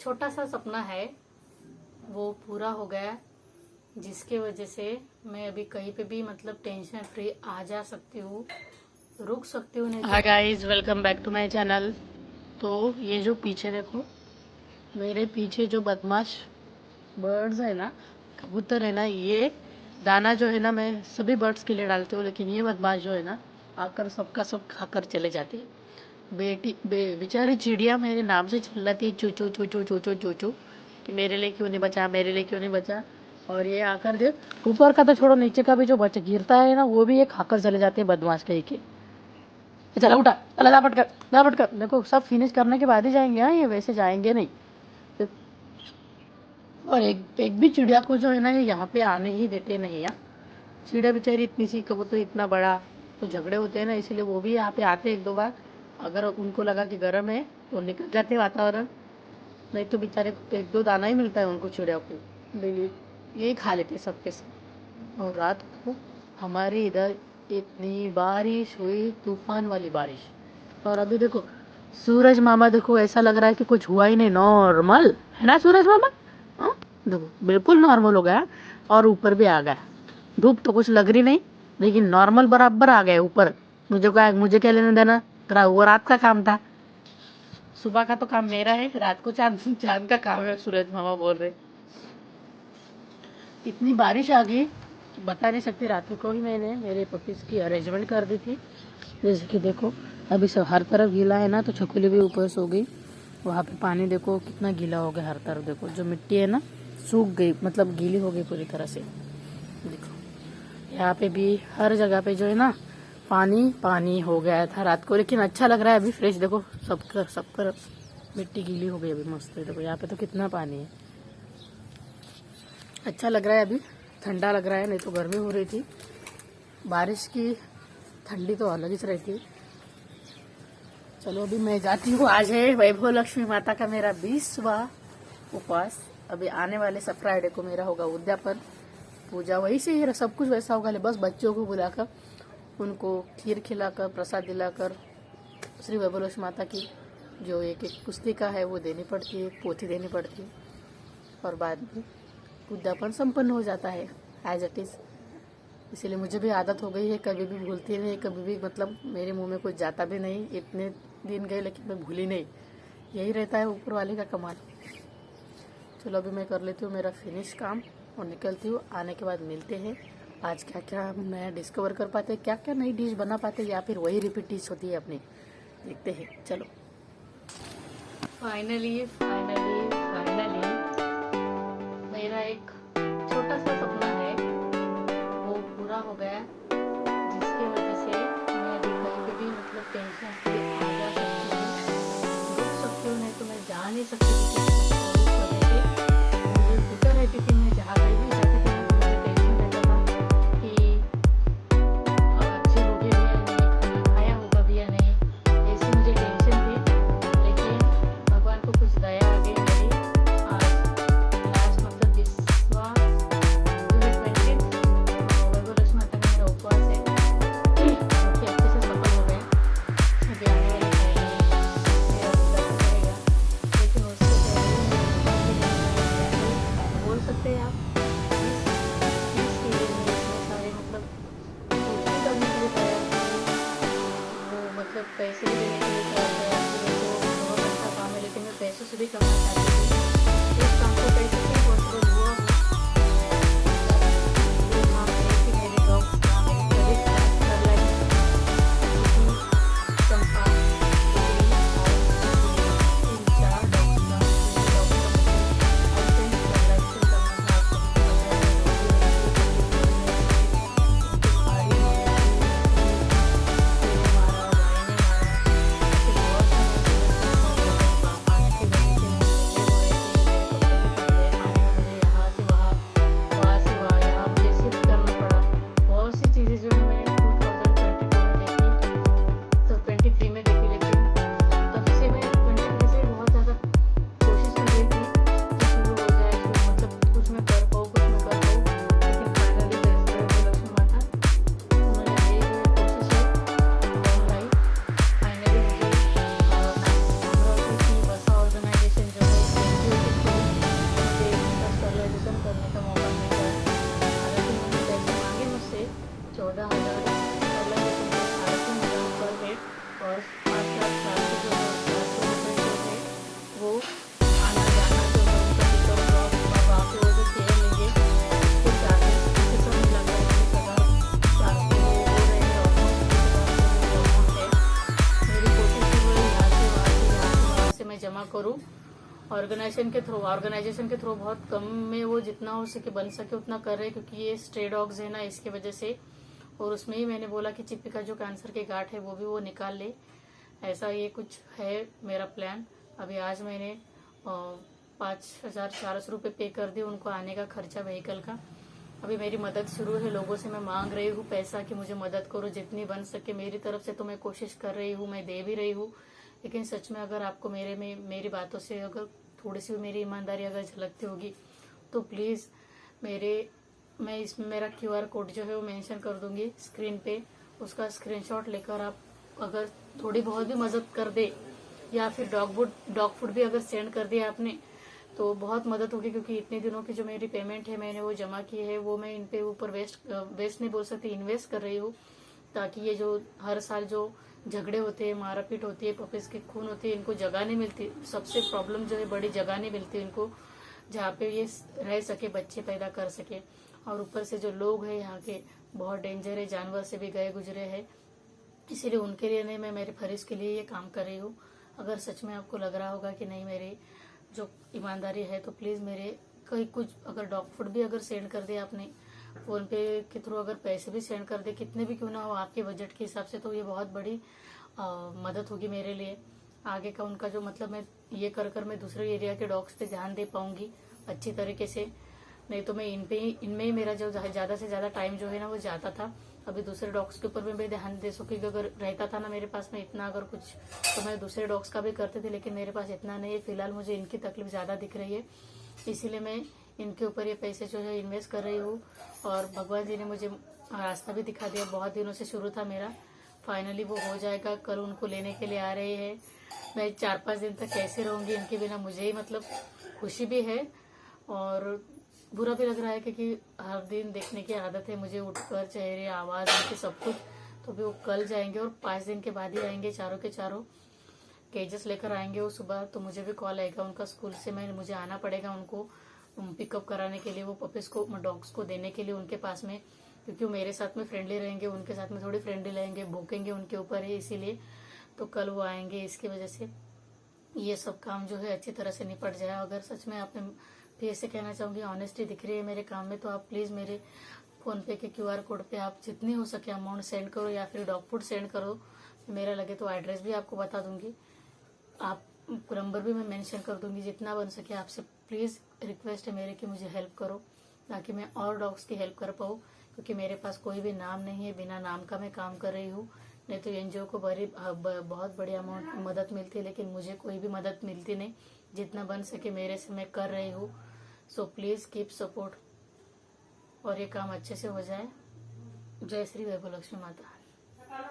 छोटा सा सपना है वो पूरा हो गया, जिसके वजह से मैं अभी कहीं पे भी मतलब टेंशन फ्री आ जा सकती हूँ, रुक सकती हूँ। नहीं hi guys, welcome back to my channel. तो ये जो पीछे देखो, मेरे पीछे जो बदमाश बर्ड्स है ना, कबूतर है ना, ये दाना जो है ना मैं सभी बर्ड्स के लिए डालती हूँ, लेकिन ये बदमाश जो है ना आकर सबका सब खाकर चले जाते हैं। बेचारी चिड़िया मेरे नाम से चिल्लाती है, चू चू चू चू चू चू चू चू, कि मेरे लिए क्यों नहीं बचा, मेरे लिए क्यों नहीं बचा। और ये आकर देख, ऊपर का तो छोड़ो, नीचे का भी जो बच गिरता है ना वो भी ये खाकर चले जाते हैं बदमाश कहीं के। चला उठा, चला दापट कर, दापट कर। देखो सब फिनिश करने के बाद ही जाएंगे, हाँ ये वैसे जाएंगे नहीं। और एक भी चिड़िया को जो है ना ये यहाँ पे आने ही देते नहीं यार। चिड़िया बेचारी इतनी सी, कबूतर इतना बड़ा, तो झगड़े होते हैं ना, इसलिए वो भी यहाँ पे आते एक दो बार। अगर उनको लगा कि गर्म है तो निकल जाते वातावरण, नहीं तो बेचारे एक दो दाना ही मिलता है उनको, चिड़िया को डेली यही खा लेते सबके सब। और रात को हमारे इधर इतनी बारिश हुई, तूफान वाली बारिश। और अभी देखो सूरज मामा, देखो ऐसा लग रहा है कि कुछ हुआ ही नहीं, नॉर्मल है ना सूरज मामा। हाँ? देखो बिल्कुल नॉर्मल हो गया, और ऊपर भी आ गया। धूप तो कुछ लग रही नहीं, लेकिन नॉर्मल बराबर आ गए ऊपर। मुझे क्या लेना देना, तेरा वो रात का काम था। सुबह का तो काम मेरा है, रात को चांद चांद का काम है, सूरज मामा बोल रहे। इतनी बारिश आ गई बता नहीं सकती। रात को ही मैंने मेरे पपीज की अरेंजमेंट कर दी थी। जैसे कि देखो अभी सब हर तरफ गीला है ना, तो छकुली भी ऊपर सो गई। वहाँ पे पानी देखो कितना गीला हो गया हर तरफ। देखो जो मिट्टी है ना सूख गई, मतलब गीली हो गई पूरी तरह से। देखो यहाँ पे भी हर जगह पे जो है ना पानी पानी हो गया था रात को, लेकिन अच्छा लग रहा है अभी फ्रेश। देखो सब कर मिट्टी गीली हो गई अभी मस्त है। देखो यहाँ पे तो कितना पानी है, अच्छा लग रहा है अभी, ठंडा लग रहा है। नहीं तो गर्मी हो रही थी। बारिश की ठंडी तो अलग ही रहती है। चलो अभी मैं जाती हूँ। आज है वैभव लक्ष्मी माता का मेरा 20वां उपवास। अभी आने वाले 17 फ्राइडे को मेरा होगा उद्यापन पूजा। वही से ही सब कुछ वैसा होगा, बस बच्चों को बुलाकर उनको खीर खिलाकर प्रसाद दिलाकर श्री वैभव लक्ष्मी माता की जो एक एक पुस्तिका है वो देनी पड़ती है, पोथी देनी पड़ती है, और बाद में उद्यापन संपन्न हो जाता है एज इट इज़। इसीलिए मुझे भी आदत हो गई है, कभी भी भूलती नहीं, कभी भी मतलब मेरे मुंह में कुछ जाता भी नहीं। इतने दिन गए लेकिन मैं भूली नहीं, यही रहता है ऊपर वाले का कमाल। चलो अभी मैं कर लेती हूँ मेरा फिनिश काम और निकलती हूँ। आने के बाद मिलते हैं, आज क्या क्या हम नया डिस्कवर कर पाते हैं, क्या क्या नई डिश बना पाते हैं, या फिर वही रिपीट डिश होती है अपनी, देखते हैं। चलो फाइनली मेरा एक छोटा सा सपना है वो पूरा हो गया, जिसकी वजह से मैं अभी कहीं पे भी मतलब टेंशन फ्री आ जा सकती हूँ, रुक सकती हूँ। नहीं तो मैं जा नहीं सकती थी। इस वजह से मुझे फिक्र रहती थी, मैं जहाँ कहीं भी जाती थी मुझे टेंशन रहता था कि अच्छे हो गए भी या नहीं, खाना खाया होगा भी या नहीं, ऐसी मुझे टेंशन थी। लेकिन भगवान को कुछ दया आ गई मेरी। आज लास्ट मतलब 20वां वैभव लक्ष्मी माता का मेरा उपवास है, काफी अच्छे से सफल हो गया। अभी आने वाले टाइम में मेरा उद्यापन रहेगा, लेकिन उससे पहले बोल सकते हैं आप इसके लिए मैं इतने सारे मतलब कुछ भी करने के लिए तैयार थी। वो मतलब पैसे भी देने के लिए तैयार थी। वो बहुत अच्छा काम है, लेकिन मैं पैसों से भी करना चाहती थी। इस काम को पैसे से पॉसिबल हुआ ऑर्गेनाइजेशन के थ्रू बहुत कम में वो जितना हो सके बन सके उतना कर रहे हैं, क्योंकि ये स्ट्रे डॉग्स है ना, इसके वजह से। और उसमें ही मैंने बोला कि चिप्पी का जो कैंसर के गांठ है वो भी वो निकाल ले, ऐसा ये कुछ है मेरा प्लान। अभी आज मैंने 5,400 रुपये पे कर दिए उनको आने का खर्चा व्हीकल का। अभी मेरी मदद शुरू है, लोगों से मैं मांग रही हूँ पैसा कि मुझे मदद करो, जितनी बन सके मेरी तरफ से तो मैं कोशिश कर रही हूँ, मैं दे भी रही हूँ। लेकिन सच में अगर आपको मेरी बातों से अगर थोड़ी सी भी मेरी ईमानदारी अगर झलकती होगी तो प्लीज़ मैं इसमें मेरा QR कोड जो है वो मेंशन कर दूंगी स्क्रीन पे, उसका स्क्रीनशॉट लेकर आप अगर थोड़ी बहुत भी मदद कर दे, या फिर डॉग फूड भी अगर सेंड कर दिया आपने तो बहुत मदद होगी। क्योंकि इतने दिनों की जो मेरी पेमेंट है मैंने वो जमा की है, वो मैं इन पे ऊपर वेस्ट नहीं बोल सकती, इन्वेस्ट कर रही हूँ, ताकि ये जो हर साल जो झगड़े होते हैं, मारापीट होती है, पपीज की खून होती है, इनको जगह नहीं मिलती। सबसे प्रॉब्लम जो है बड़ी जगह नहीं मिलती इनको जहाँ पे ये रह सके, बच्चे पैदा कर सके। और ऊपर से जो लोग हैं यहाँ के बहुत डेंजर है, जानवर से भी गए गुजरे हैं, इसीलिए उनके लिए नहीं, मैं मेरे फरीज के लिए ये काम कर रही हूँ। अगर सच में आपको लग रहा होगा कि नहीं मेरी जो ईमानदारी है, तो प्लीज़ मेरे कहीं कुछ अगर डॉग फूड भी अगर सेंड कर दे आपने फोन पे के थ्रू, अगर पैसे भी सेंड कर दे, कितने भी क्यों ना हो आपके बजट के हिसाब से, तो ये बहुत बड़ी मदद होगी मेरे लिए। आगे का उनका जो मतलब मैं ये कर मैं दूसरे एरिया के डॉग्स पे ध्यान दे पाऊंगी अच्छी तरीके से। नहीं तो मैं इनमें ही मेरा जो ज्यादा से ज्यादा टाइम जो है ना वो जाता था। अभी दूसरे डॉग्स के ऊपर भी मैं ध्यान दे सकूँ, अगर रहता था ना मेरे पास में इतना अगर कुछ, तो मैं दूसरे डॉग्स का भी करते थे, लेकिन मेरे पास इतना नहीं है। फिलहाल मुझे इनकी तकलीफ ज्यादा दिख रही है, इसीलिए मैं इनके ऊपर ये पैसे जो है इन्वेस्ट कर रही हूँ। और भगवान जी ने मुझे रास्ता भी दिखा दिया, बहुत दिनों से शुरू था मेरा, फाइनली वो हो जाएगा। कल उनको लेने के लिए आ रहे हैं। मैं 4-5 दिन तक कैसे रहूंगी इनके बिना, मुझे ही मतलब खुशी भी है और बुरा भी लग रहा है, क्योंकि हर दिन देखने की आदत है मुझे, उठकर चेहरे, आवाज, उनके सब कुछ। तो भी वो कल जाएंगे और 5 दिन के बाद ही आएंगे, चारों के चारों केजेस लेकर आएंगे वो सुबह। तो मुझे भी कॉल आएगा उनका स्कूल से, मुझे आना पड़ेगा उनको पिकअप कराने के लिए, वो पपीज को, डॉग्स को देने के लिए उनके पास में, क्योंकि वो मेरे साथ में फ्रेंडली रहेंगे, उनके साथ में थोड़ी फ्रेंडली रहेंगे, भूखेंगे उनके ऊपर है, इसीलिए तो कल वो आएंगे। इसकी वजह से ये सब काम जो है अच्छी तरह से निपट जाए। अगर सच में आपने फिर से कहना चाहूंगी, ऑनेस्टी दिख रही है मेरे काम में, तो आप प्लीज मेरे फोन पे के QR कोड पे आप जितनी हो सके अमाउंट सेंड करो, या फिर डॉग फूड सेंड करो। मेरा लगे तो एड्रेस भी आपको बता दूंगी, आप नंबर भी मैं मेंशन कर दूंगी। जितना बन सके आपसे प्लीज रिक्वेस्ट है मेरे कि मुझे हेल्प करो, ताकि मैं और डॉग्स की हेल्प कर पाऊँ। क्योंकि मेरे पास कोई भी नाम नहीं है, बिना नाम का मैं काम कर रही हूँ। नहीं तो NGO को बहुत बड़ी अमाउंट मदद मिलती है, लेकिन मुझे कोई भी मदद मिलती नहीं। जितना बन सके मेरे से मैं कर रही हूँ। सो प्लीज कीप सपोर्ट और ये काम अच्छे से हो जाए। जय श्री वैभव लक्ष्मी माता।